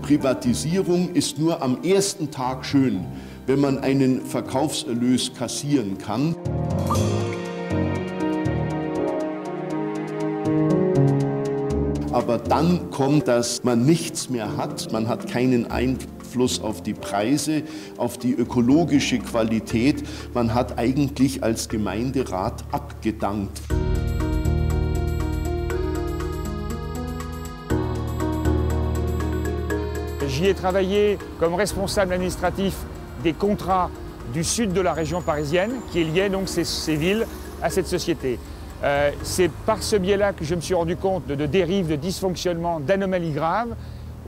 Privatisierung ist nur am ersten Tag schön, wenn man einen Verkaufserlös kassieren kann. Aber dann kommt, dass man nichts mehr hat, man hat keinen Einfluss auf die Preise, auf die ökologische Qualität, man hat eigentlich als Gemeinderat abgedankt. J'y ai travaillé comme responsable administratif des contrats du sud de la région parisienne, qui liait donc ces villes à cette société. C'est par ce biais-là que je me suis rendu compte de dérives, de dysfonctionnements, d'anomalies graves,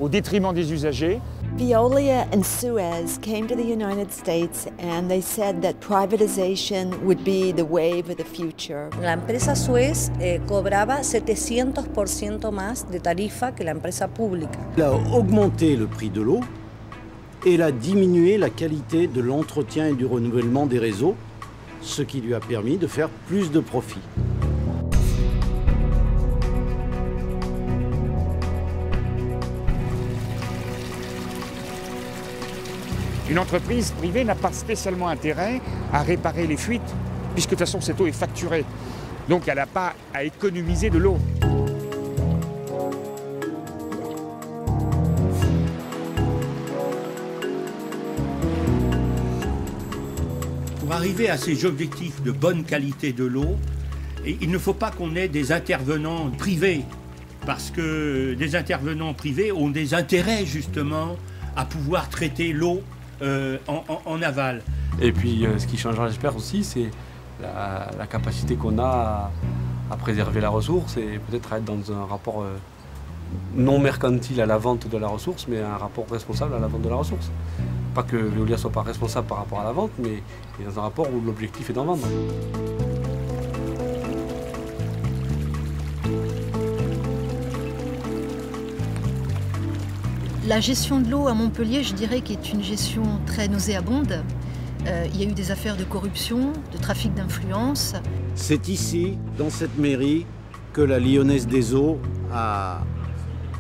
au détriment des usagers. Veolia and Suez came to the United States and they said that privatization would be the wave of the future. La empresa Suez cobraba 700% más de tarifa que la empresa pública. Elle a augmenté le prix de l'eau et elle a diminué la qualité de l'entretien et du renouvellement des réseaux, ce qui lui a permis de faire plus de profit. Une entreprise privée n'a pas spécialement intérêt à réparer les fuites, puisque de toute façon cette eau est facturée. Donc elle n'a pas à économiser de l'eau. Pour arriver à ces objectifs de bonne qualité de l'eau, il ne faut pas qu'on ait des intervenants privés, parce que des intervenants privés ont des intérêts justement à pouvoir traiter l'eau en aval. Et puis ce qui changera, j'espère aussi, c'est la capacité qu'on a à préserver la ressource et peut-être à être dans un rapport non mercantile à la vente de la ressource, mais un rapport responsable à la vente de la ressource. Pas que Veolia ne soit pas responsable par rapport à la vente, mais dans un rapport où l'objectif est d'en vendre. La gestion de l'eau à Montpellier, je dirais qu'est une gestion très nauséabonde. Il y a eu des affaires de corruption, de trafic d'influence. C'est ici, dans cette mairie, que la Lyonnaise des Eaux a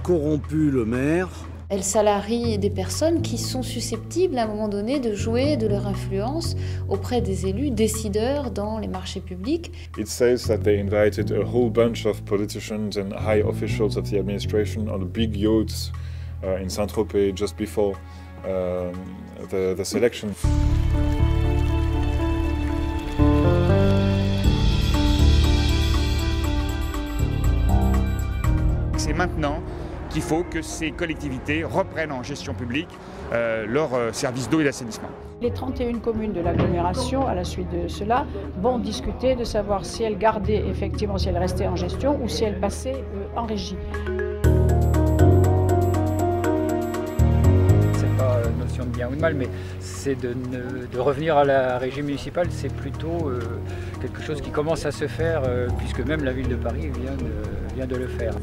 corrompu le maire. Elle salarie des personnes qui sont susceptibles à un moment donné de jouer de leur influence auprès des élus décideurs dans les marchés publics. It says that they invited a whole bunch of politicians and high officials of the administration on big yachts in Saint-Tropez just before the selection. C'est maintenant qu'il faut que ces collectivités reprennent en gestion publique leurs services d'eau et d'assainissement. Les 31 communes de l'agglomération, à la suite de cela, vont discuter de savoir si elles gardaient effectivement, si elles restaient en gestion ou si elles passaient en régie. De bien ou de mal, mais c'est de revenir à la régie municipale, c'est plutôt quelque chose qui commence à se faire, puisque même la ville de Paris vient de le faire.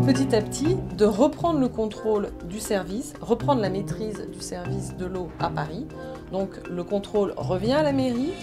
Petit à petit, de reprendre le contrôle du service, reprendre la maîtrise du service de l'eau à Paris. Donc le contrôle revient à la mairie.